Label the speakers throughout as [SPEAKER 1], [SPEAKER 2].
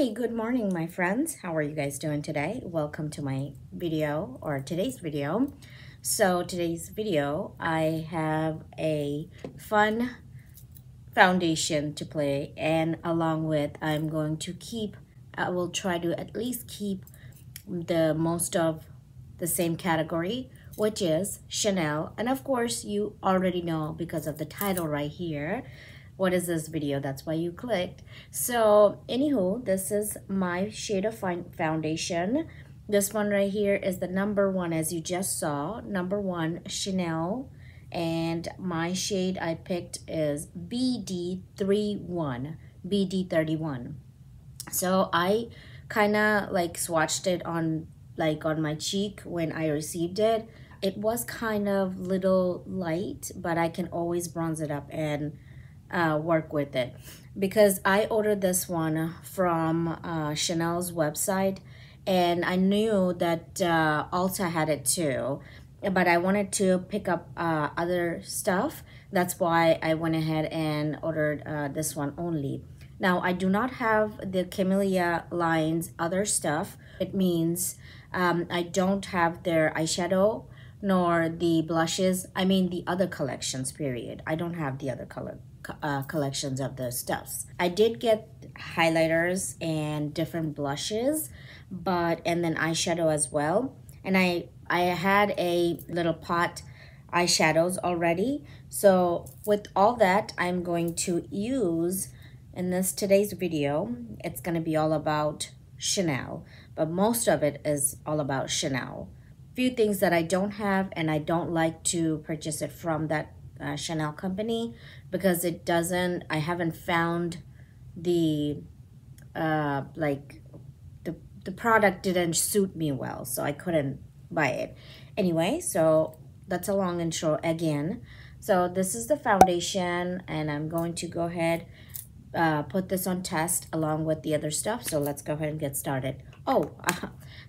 [SPEAKER 1] Hey, good morning, my friends. How are you guys doing today? Welcome to my video, or today's video. So today's video, I have a fun foundation to play, and along with I will try to at least keep the most of the same category, which is Chanel. And of course, you already know because of the title right here. What is this video? That's why you clicked. So anywho, this is my shade of foundation. This one right here is the number one, as you just saw, number one Chanel. And my shade I picked is BD31, BD31. So I kind of like swatched it on my cheek when I received it. It was kind of little light, but I can always bronze it up and work with it, because I ordered this one from Chanel's website, and I knew that Ulta had it too, but I wanted to pick up other stuff. That's why I went ahead and ordered this one only. Now I do not have the Camellia line's other stuff. It means I don't have their eyeshadow nor the blushes. I mean the other collections, period. I don't have the other collections of the stuffs. I did get highlighters and different blushes, and then eyeshadow as well. And I had a little pot eyeshadows already. So with all that, I'm going to use in today's video, it's going to be all about Chanel, but most of it is all about Chanel. Few things that I don't have, and I don't like to purchase it from that Chanel company, because I haven't found the the product didn't suit me well, so I couldn't buy it. Anyway, so that's a long intro again. So this is the foundation, and I'm going to go ahead put this on test along with the other stuff. So let's go ahead and get started. Oh,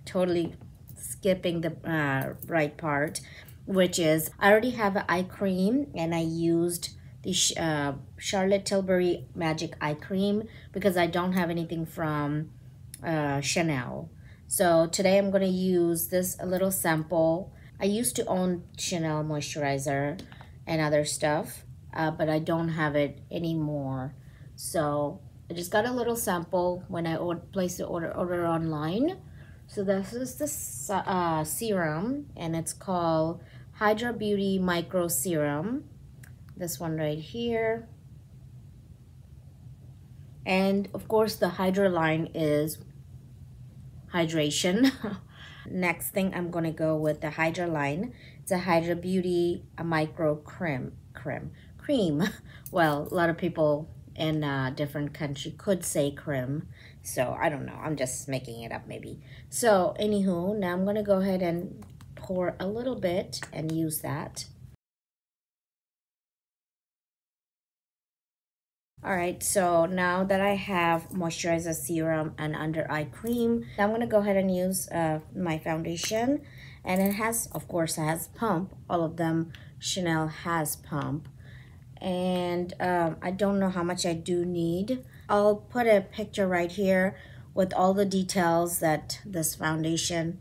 [SPEAKER 1] totally skipping the right part, which is I already have an eye cream, and I used the Charlotte Tilbury Magic Eye Cream because I don't have anything from Chanel. So today I'm going to use this a little sample. I used to own Chanel moisturizer and other stuff, but I don't have it anymore. So I just got a little sample when I placed the order online. So this is the serum, and it's called Hydra Beauty Micro Serum. This one right here. And of course the Hydra line is hydration. Next thing, I'm gonna go with the Hydra line. It's a Hydra Beauty Micro Cream. Well, a lot of people in a different country could say cream, so I don't know, I'm just making it up maybe. So anywho, now I'm gonna go ahead and pour a little bit and use that. All right, so now that I have moisturizer serum and under eye cream, now I'm going to go ahead and use my foundation. And it has, of course, it has pump. All of them, Chanel has pump. And I don't know how much I do need. I'll put a picture right here with all the details that this foundation,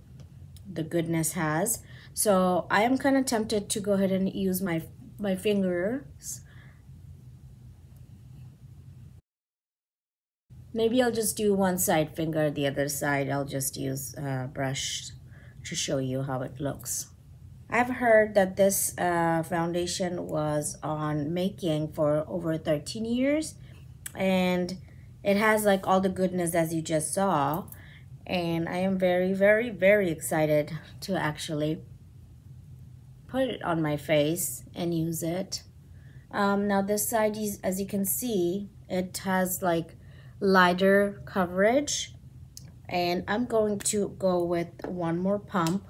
[SPEAKER 1] the goodness, has. So I am kind of tempted to go ahead and use my fingers. Maybe I'll just do one side finger, the other side I'll just use a brush to show you how it looks. I've heard that this foundation was on making for over 13 years, and it has like all the goodness as you just saw, and I am very, very, very excited to actually put it on my face and use it. Now this side, as you can see, it has like lighter coverage, and I'm going to go with one more pump.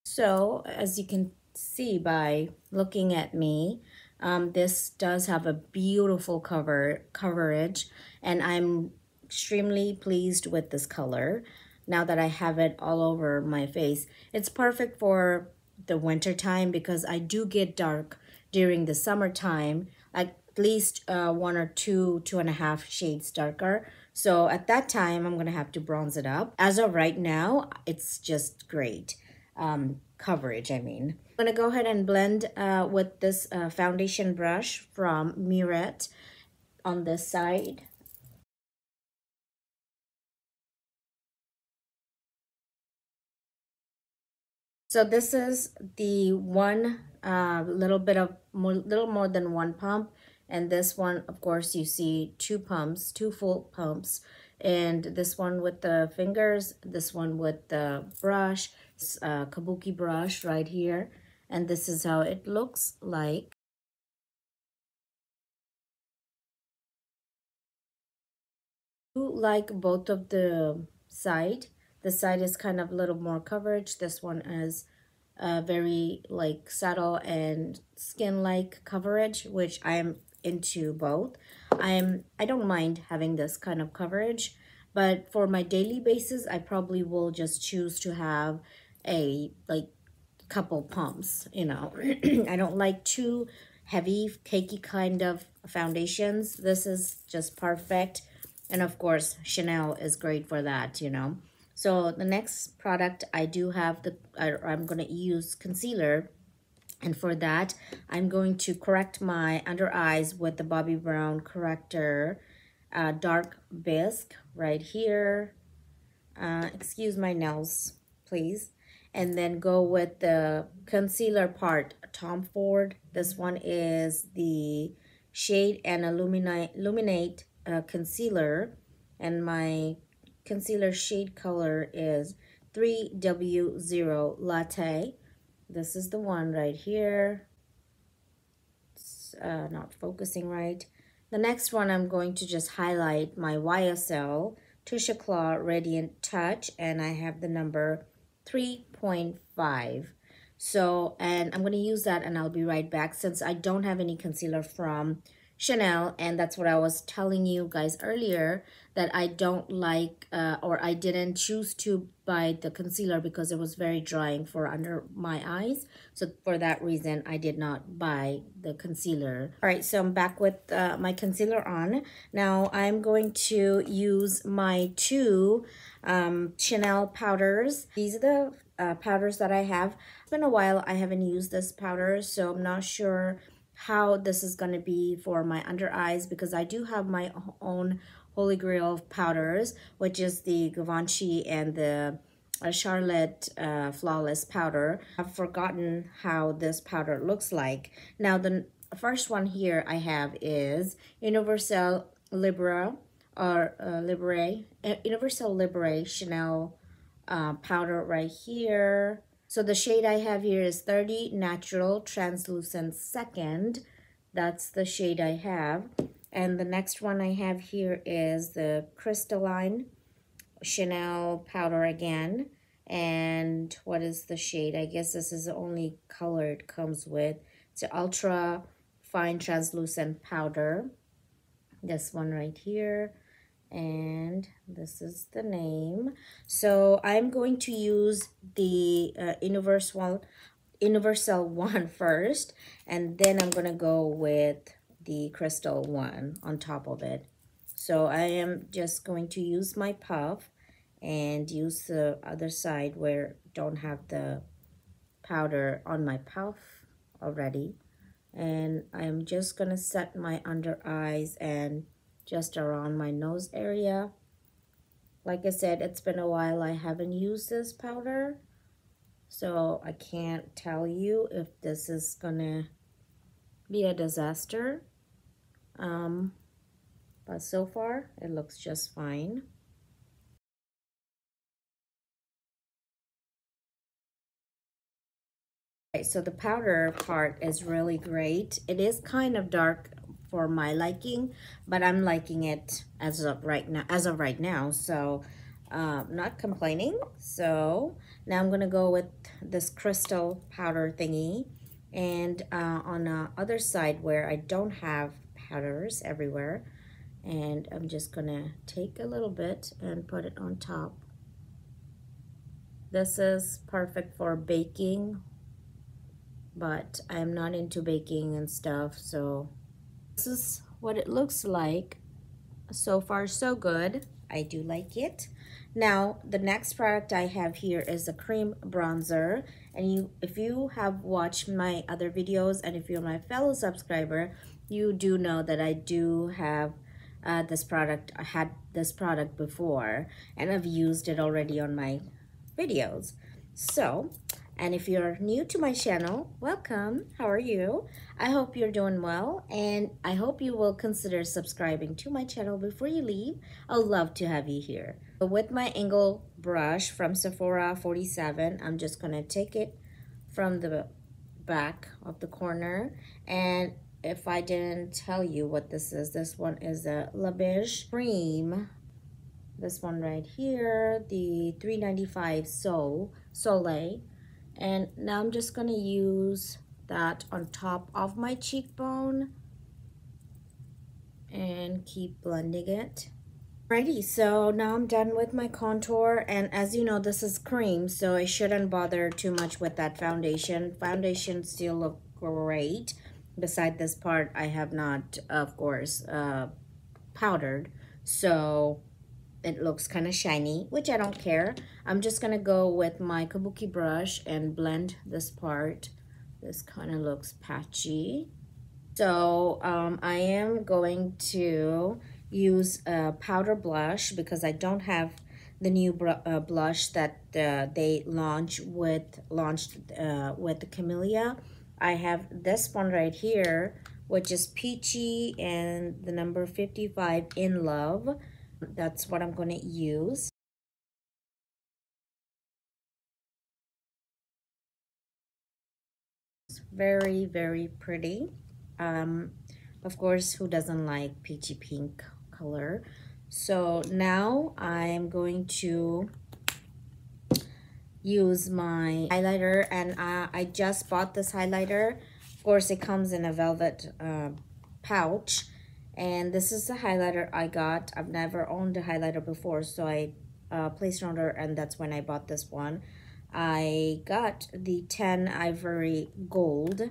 [SPEAKER 1] So as you can see by looking at me, this does have a beautiful coverage, and I'm extremely pleased with this color now that I have it all over my face. It's perfect for the winter time, because I do get dark during the summertime, at least 1 or 2, 2.5 shades darker. So at that time, I'm gonna have to bronze it up. As of right now, it's just great coverage, I mean. I'm gonna go ahead and blend with this foundation brush from Murette on this side. So this is the one little more than one pump, and this one, of course, you see two pumps, two full pumps, and this one with the fingers, this one with the brush, kabuki brush right here, and this is how it looks like. I like both of the side. The side is kind of a little more coverage. This one is very like subtle and skin-like coverage, which I'm into both. I don't mind having this kind of coverage, but for my daily basis, I probably will just choose to have a like couple pumps, you know. I don't like too heavy, cakey kind of foundations. This is just perfect. And of course, Chanel is great for that, you know. So the next product I do have, I'm going to use concealer. And for that, I'm going to correct my under eyes with the Bobbi Brown Corrector Dark Bisque right here. Excuse my nails, please. And then go with the concealer part, Tom Ford. This one is the Shade and Illuminate concealer, and my concealer shade color is 3W0 Latte. This is the one right here. It's not focusing right. The next one, I'm going to just highlight my YSL Touche Éclat Radiant Touch, and I have the number 3.5. So, and I'm going to use that, and I'll be right back since I don't have any concealer from Chanel, and that's what I was telling you guys earlier, that I don't like or I didn't choose to buy the concealer because it was very drying for under my eyes. So for that reason, I did not buy the concealer. All right, so I'm back with my concealer on. Now I'm going to use my two Chanel powders. These are the powders that I have. It's been a while I haven't used this powder, so I'm not sure how this is going to be for my under eyes, because I do have my own holy grail of powders, which is the Givenchy and the Charlotte Flawless powder. I've forgotten how this powder looks like. Now the first one here I have is Universal Libre or Universal Libre Chanel powder right here. So the shade I have here is 30 Natural Translucent Second. That's the shade I have. And the next one I have here is the Crystalline Chanel powder again. And what is the shade? I guess this is the only color it comes with. It's an Ultra Fine Translucent Powder. This one right here. And this is the name. So I'm going to use the universal one first, and then I'm gonna go with the crystal one on top of it. So I am just going to use my puff and use the other side where I don't have the powder on my puff already, and I'm just gonna set my under eyes and just around my nose area. Like I said, it's been a while I haven't used this powder, so I can't tell you if this is gonna be a disaster. But so far, it looks just fine. Okay, so the powder part is really great. It is kind of dark for my liking, but I'm liking it as of right now, so not complaining. So now I'm gonna go with this crystal powder thingy, and on the other side where I don't have powders everywhere, and I'm just gonna take a little bit and put it on top. This is perfect for baking but I'm not into baking and stuff, so this is what it looks like. So far so good. I do like it. Now the next product I have here is a cream bronzer, and if you have watched my other videos and if you're my fellow subscriber, you do know that I do have this product. I had this product before and I've used it already on my videos. So, and if you're new to my channel, welcome. How are you? I hope you're doing well, and I hope you will consider subscribing to my channel before you leave. I'd love to have you here. With my angle brush from Sephora 47, I'm just gonna take it from the back of the corner. And if I didn't tell you what this one is a beige cream. This one right here, the 395 Soleil. And now I'm just gonna use that on top of my cheekbone and keep blending it. Alrighty, so now I'm done with my contour, and as you know, this is cream, so I shouldn't bother too much with that foundation. Foundation still look great. Beside this part, I have not, of course, powdered, so it looks kind of shiny, which I don't care. I'm just gonna go with my kabuki brush and blend this part. This kind of looks patchy. So I am going to use a powder blush because I don't have the new blush that they launched with the Camellia. I have this one right here, which is peachy and the number 55 In Love. That's what I'm going to use. It's very, very pretty. Of course, who doesn't like peachy pink color? So now I'm going to use my highlighter, and I just bought this highlighter. Of course, it comes in a velvet pouch. And this is the highlighter I got. I've never owned a highlighter before, so I placed an order, and that's when I bought this one. I got the 10 Ivory Gold,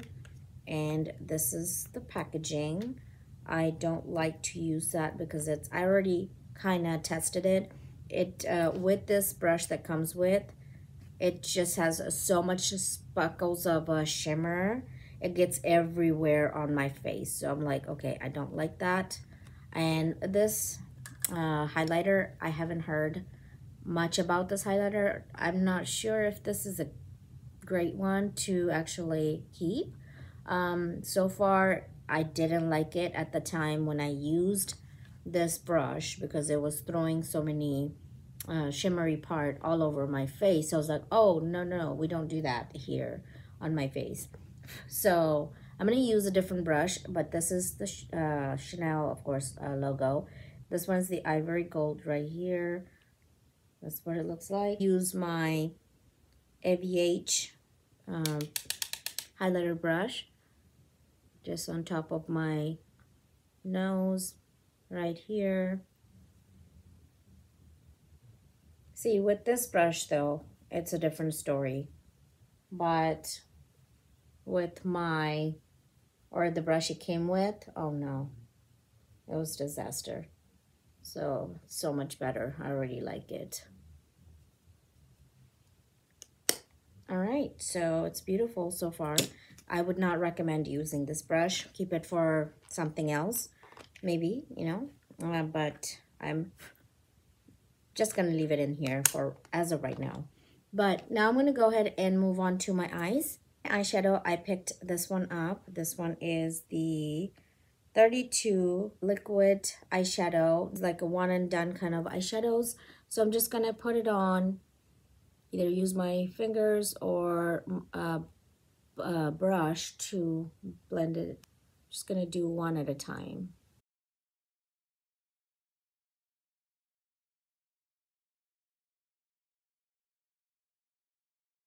[SPEAKER 1] and this is the packaging. I don't like to use that because I already kind of tested it. With this brush that comes with, it just has so much sparkles of shimmer. It gets everywhere on my face, so I'm like, okay, I don't like that. And this highlighter, I haven't heard much about this highlighter. I'm not sure if this is a great one to actually keep. So far, I didn't like it at the time when I used this brush because it was throwing so many shimmery part all over my face. So I was like, oh, no, we don't do that here on my face. So I'm going to use a different brush, but this is the Chanel, of course, logo. This one's the Ivory Gold right here. That's what it looks like. Use my AVH highlighter brush just on top of my nose right here. See, with this brush though, it's a different story. But with the brush it came with, oh no, it was a disaster. So much better. I already like it. All right, so it's beautiful so far. I would not recommend using this brush. Keep it for something else, maybe, you know, but I'm just gonna leave it in here as of right now. But now I'm gonna go ahead and move on to my eyes. Eyeshadow, I picked this one up. This one is the 32 liquid eyeshadow. It's like a one and done kind of eyeshadows. So I'm just gonna put it on, either use my fingers or brush to blend it. Just gonna do one at a time.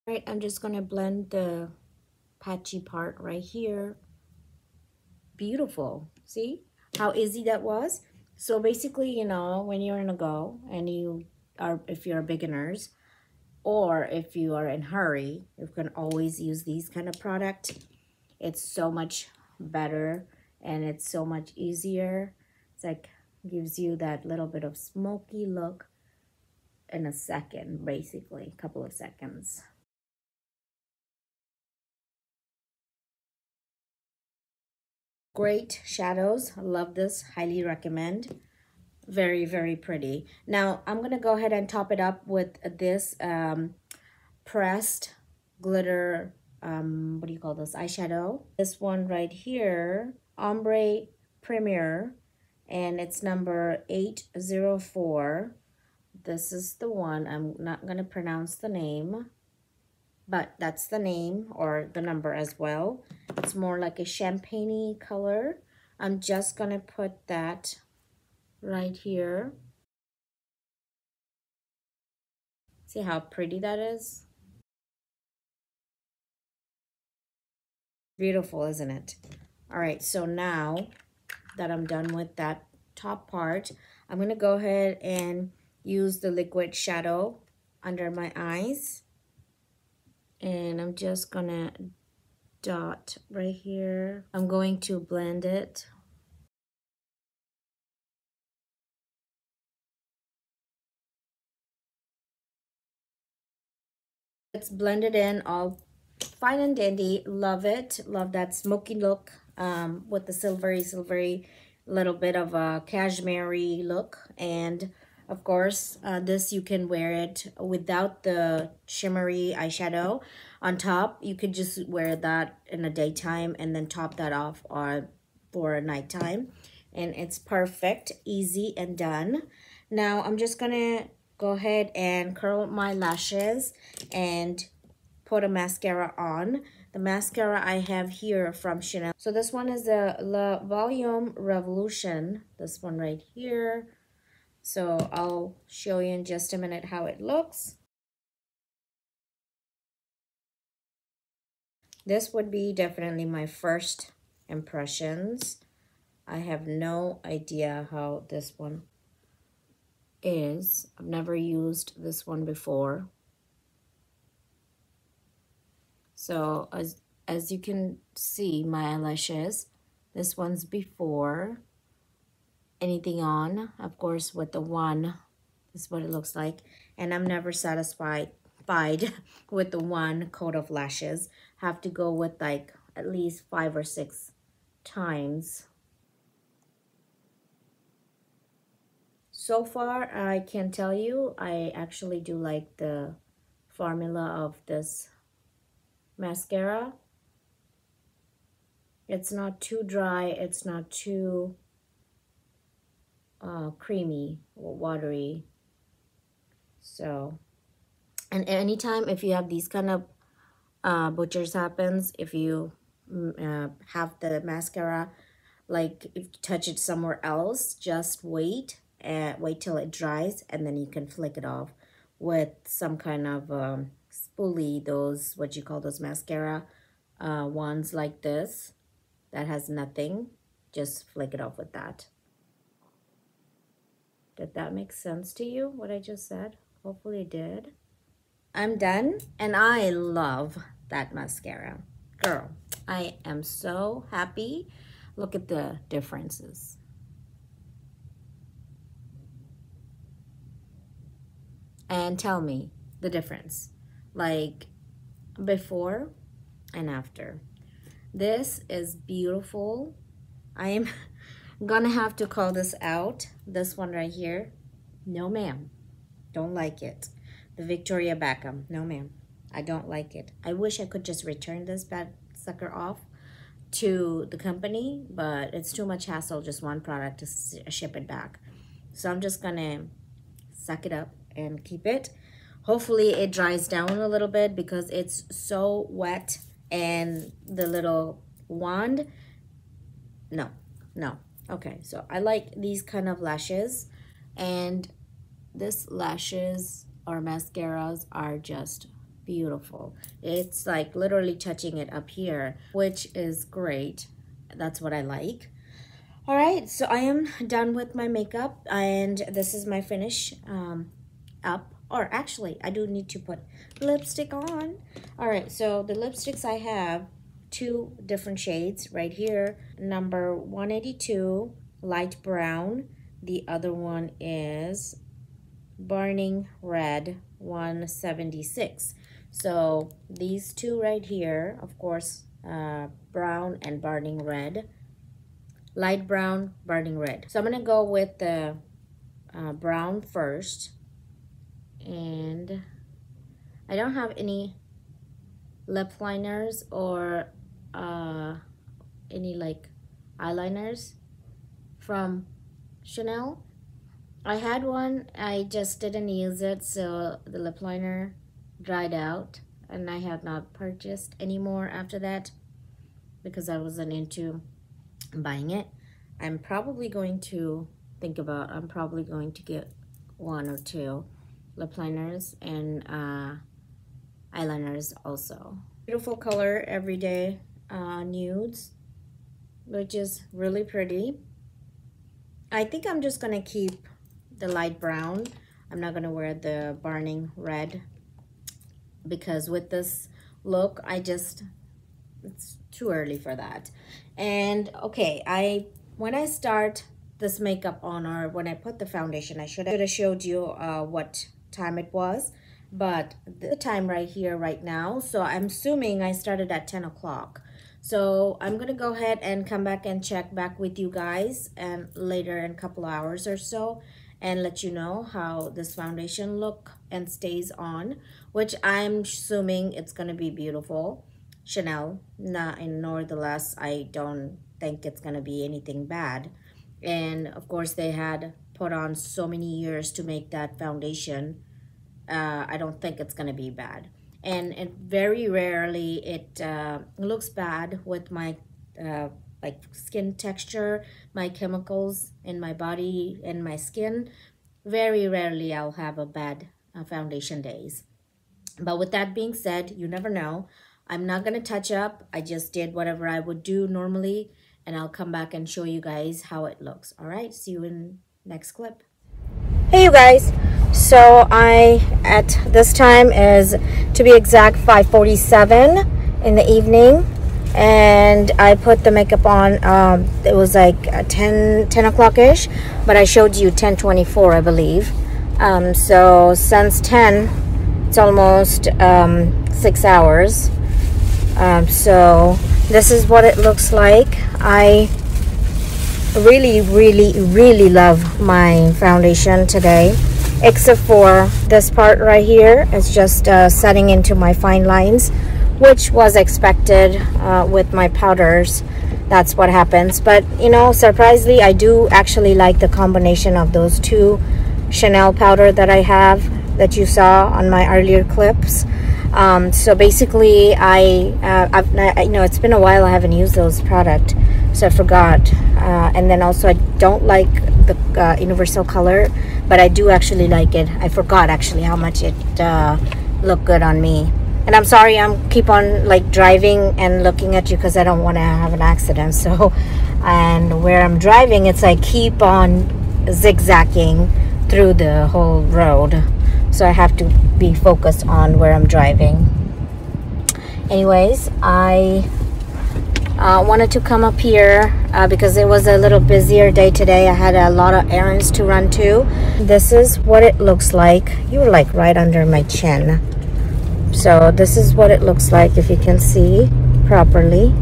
[SPEAKER 1] All right, I'm just gonna blend the patchy part right here. Beautiful. See how easy that was? So basically, you know, when you're in a go and if you're beginners, Or if you are in a hurry, you can always use these kind of product. It's so much better and it's so much easier. It's like gives you that little bit of smoky look in a second, basically, a couple of seconds. Great shadows. I love this. Highly recommend. Very, very pretty. Now, I'm going to go ahead and top it up with this pressed glitter, what do you call this, eyeshadow. This one right here, Ombre Premier, and it's number 804. This is the one. I'm not going to pronounce the name, but that's the name or the number as well. It's more like a champagne-y color. I'm just going to put that right here. See how pretty that is? Beautiful, isn't it? All right, so now that I'm done with that top part, I'm going to go ahead and use the liquid shadow under my eyes. And I'm just going to dot right here. I'm going to blend it. It's blended in all fine and dandy. Love it. Love that smoky look with the silvery little bit of a cashmere look. And of course, this you can wear it without the shimmery eyeshadow on top. You could just wear that in the daytime and then top that off for a nighttime. And it's perfect, easy, and done. Now I'm just gonna go ahead and curl my lashes and put a mascara on. The mascara I have here from Chanel. So this one is the La Volume Revolution. This one right here. So I'll show you in just a minute how it looks. This would be definitely my first impressions. I have no idea how this one is. I've never used this one before. So as you can see, my eyelashes, this one's before anything on. Of course, with the one, this is what it looks like. And I'm never satisfied with the one coat of lashes. Have to go with like at least 5 or 6 times. So far, I can tell you, I actually do like the formula of this mascara. It's not too dry, it's not too creamy or watery. So, and anytime if you have these kind of butchers happens, if you have the mascara, like if you touch it somewhere else, just wait till it dries, and then you can flick it off with some kind of spoolie, those, what you call those mascara ones like this that has nothing. Just flick it off with that. Did that make sense to you, what I just said? Hopefully it did. I'm done, and I love that mascara. Girl, I am so happy. Look at the differences. And tell me the difference, like before and after. This is beautiful. I am gonna have to call this out. This one right here, no ma'am, don't like it. The Victoria Beckham, no ma'am, I don't like it. I wish I could just return this bad sucker off to the company, but it's too much hassle, just one product to ship it back. So I'm just gonna suck it up and keep it. Hopefully it dries down a little bit because it's so wet, and the little wand, no. Okay, so I like these kind of lashes, and this lashes or mascaras are just beautiful. It's like literally touching it up here, which is great. That's what I like. All right, so I am done with my makeup, and this is my finish up. Or actually, I do need to put lipstick on. All right, so the lipsticks I have, two different shades right here. Number 182, light brown. The other one is burning red, 176. So these two right here, of course, brown and burning red. Light brown, burning red. So I'm gonna go with the brown first. And I don't have any lip liners or any like eyeliners from Chanel. I had one, I just didn't use it, so the lip liner dried out, and I have not purchased anymore after that because I wasn't into buying it. I'm probably going to I'm probably going to get one or two lip liners and eyeliners also. Beautiful color, everyday nudes, which is really pretty. I think I'm just gonna keep the light brown. I'm not gonna wear the burning red because with this look, it's too early for that. And okay, when I start this makeup on, or when I put the foundation, I should have showed you what time it was, but the time right here right now, so I'm assuming I started at 10 o'clock. So I'm gonna go ahead and come back and check back with you guys and later in a couple hours or so, and let you know how this foundation look and stays on, which I'm assuming it's gonna be beautiful. Chanel, nor the less, I don't think it's gonna be anything bad. And of course they had put on so many years to make that foundation. I don't think it's gonna be bad. And very rarely it looks bad with my like skin texture, my chemicals in my body and my skin. Very rarely I'll have a bad foundation days. But with that being said, you never know. I'm not gonna touch up. I just did whatever I would do normally, and I'll come back and show you guys how it looks. All right, see you in next clip. Hey you guys, so at this time is, to be exact, 5:47 in the evening, and I put the makeup on. It was like 10 o'clock ish, but I showed you 10:24, I believe. So since 10, it's almost 6 hours. So this is what it looks like. I really love my foundation today, except for this part right here. It's just setting into my fine lines, which was expected with my powders. That's what happens. But you know, surprisingly, I do actually like the combination of those two Chanel powder that I have, that you saw on my earlier clips. So basically, I know it's been a while I haven't used those products, so I forgot. And then also, I don't like the universal color, but I do actually like it. I forgot actually how much it looked good on me. And I'm sorry, I'm keep on like driving and looking at you because I don't want to have an accident. So, and where I'm driving, it's like keep on zigzagging through the whole road. So I have to be focused on where I'm driving. Anyways, I wanted to come up here because it was a little busier day today. I had a lot of errands to run to. This is what it looks like. You're like right under my chin. So this is what it looks like, if you can see properly.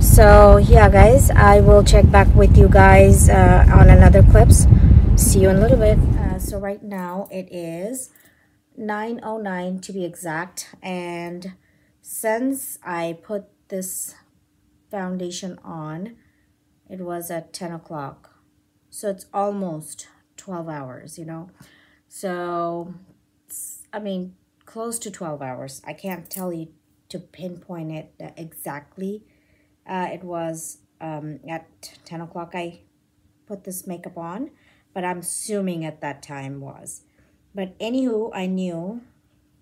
[SPEAKER 1] So yeah guys, I will check back with you guys on another clips. See you in a little bit. So right now it is 9:09 to be exact, and since I put this foundation on, it was at 10 o'clock, so it's almost 12 hours, you know. So I mean, close to 12 hours. I can't tell you to pinpoint it exactly. It was at 10 o'clock I put this makeup on, but I'm assuming at that time was. But anywho, I knew,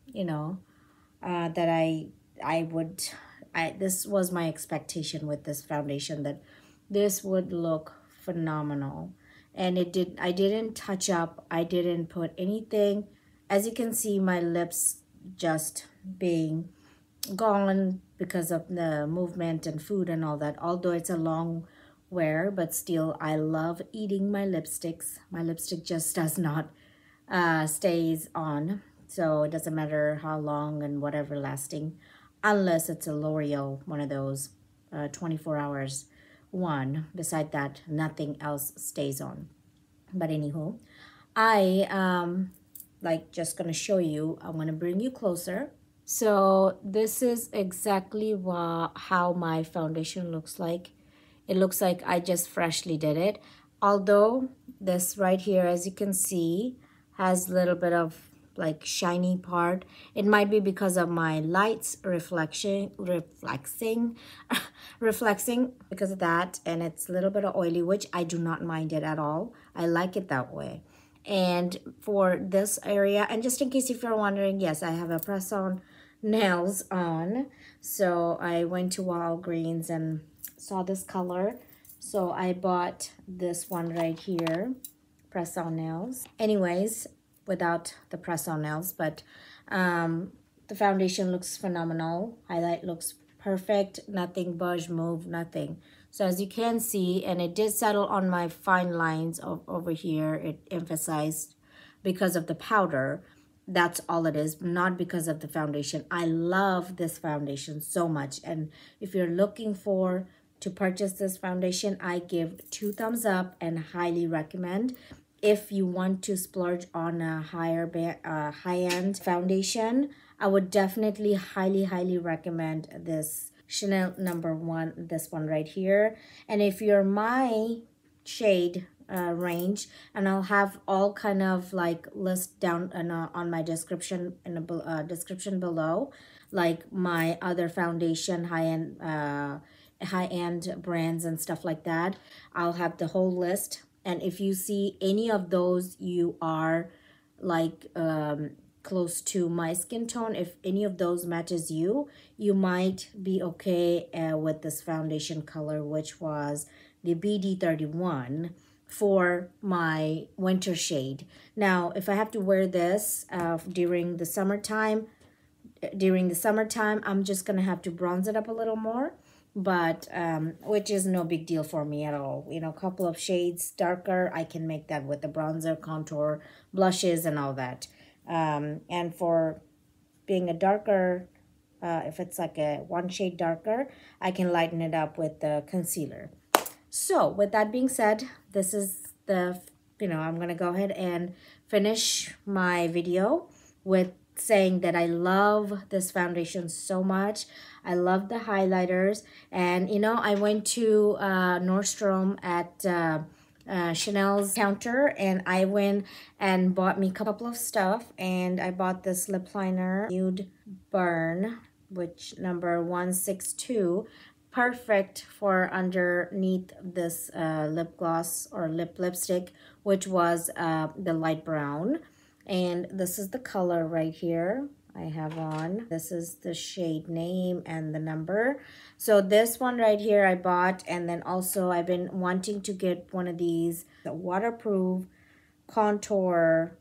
[SPEAKER 1] you know, that I would this was my expectation with this foundation, that this would look phenomenal. And I didn't touch up, I didn't put anything. As you can see, my lips just being gone because of the movement and food and all that. Although it's a long wear, but still I love eating my lipsticks. My lipstick just does not stays on, so it doesn't matter how long and whatever lasting, unless it's a L'Oreal, one of those 24 hours one. Beside that, nothing else stays on. But anywho, I like just gonna show you, I'm gonna bring you closer. So this is exactly how my foundation looks like. It looks like I just freshly did it. Although this right here, as you can see, has a little bit of like shiny part. It might be because of my lights reflecting because of that. And it's a little bit of oily, which I do not mind it at all. I like it that way. And for this area, and just in case if you're wondering, yes, I have a press-on nails on. So I went to Walgreens and saw this color, so I bought this one right here, press-on nails. Anyways, without the press-on nails, but the foundation looks phenomenal. Highlight looks perfect, nothing budge, move, nothing. So as you can see, and it did settle on my fine lines over here. It emphasized because of the powder. That's all it is, not because of the foundation. I love this foundation so much. And if you're looking to purchase this foundation, I give 2 thumbs up and highly recommend. If you want to splurge on a high-end foundation, I would definitely highly recommend this Chanel #1, this one right here. And if you're my shade range, and I'll have all kind of like list down on my description in the description below, like my other foundation high-end brands and stuff like that. I'll have the whole list. And if you see any of those, you are like close to my skin tone, if any of those matches you, you might be okay with this foundation color, which was the BD31 for my winter shade. Now, if I have to wear this during the summertime, I'm just gonna have to bronze it up a little more, but which is no big deal for me at all. You know, a couple of shades darker, I can make that with the bronzer, contour, blushes, and all that. And for being a darker, if it's like a 1 shade darker, I can lighten it up with the concealer. So with that being said, this is the, I'm going to go ahead and finish my video with saying that I love this foundation so much. I love the highlighters. And, I went to Nordstrom at Chanel's counter, and I went and bought me a couple of stuff. And I bought this lip liner, Nude Burn, which number 162. Perfect for underneath this lip gloss or lipstick, which was the light brown. And this is the color right here I have on. This is the shade name and the number. So this one right here I bought, and then also I've been wanting to get one of these, the waterproof contour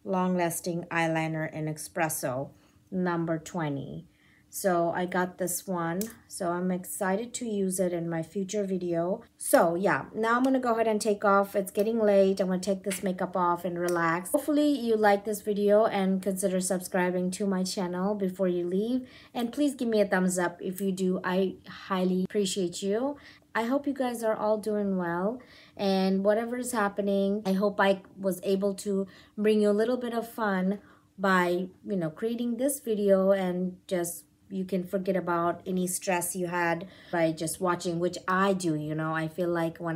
[SPEAKER 1] long-lasting eyeliner in espresso, number 20. So I got this one, so I'm excited to use it in my future video. So yeah, now I'm gonna go ahead and take off. It's getting late. I'm gonna take this makeup off and relax. Hopefully you like this video and consider subscribing to my channel before you leave. And please give me a thumbs up if you do. I highly appreciate you. I hope you guys are all doing well, and whatever is happening, I hope I was able to bring you a little bit of fun by, creating this video, and just you can forget about any stress you had by just watching, which I do. I feel like when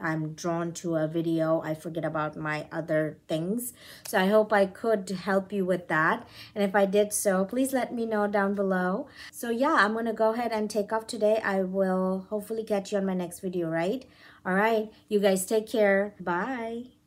[SPEAKER 1] I'm drawn to a video, I forget about my other things. So I hope I could help you with that. And if I did so, please let me know down below. So yeah, I'm gonna go ahead and take off today. I will hopefully catch you on my next video, right? All right, you guys take care. Bye.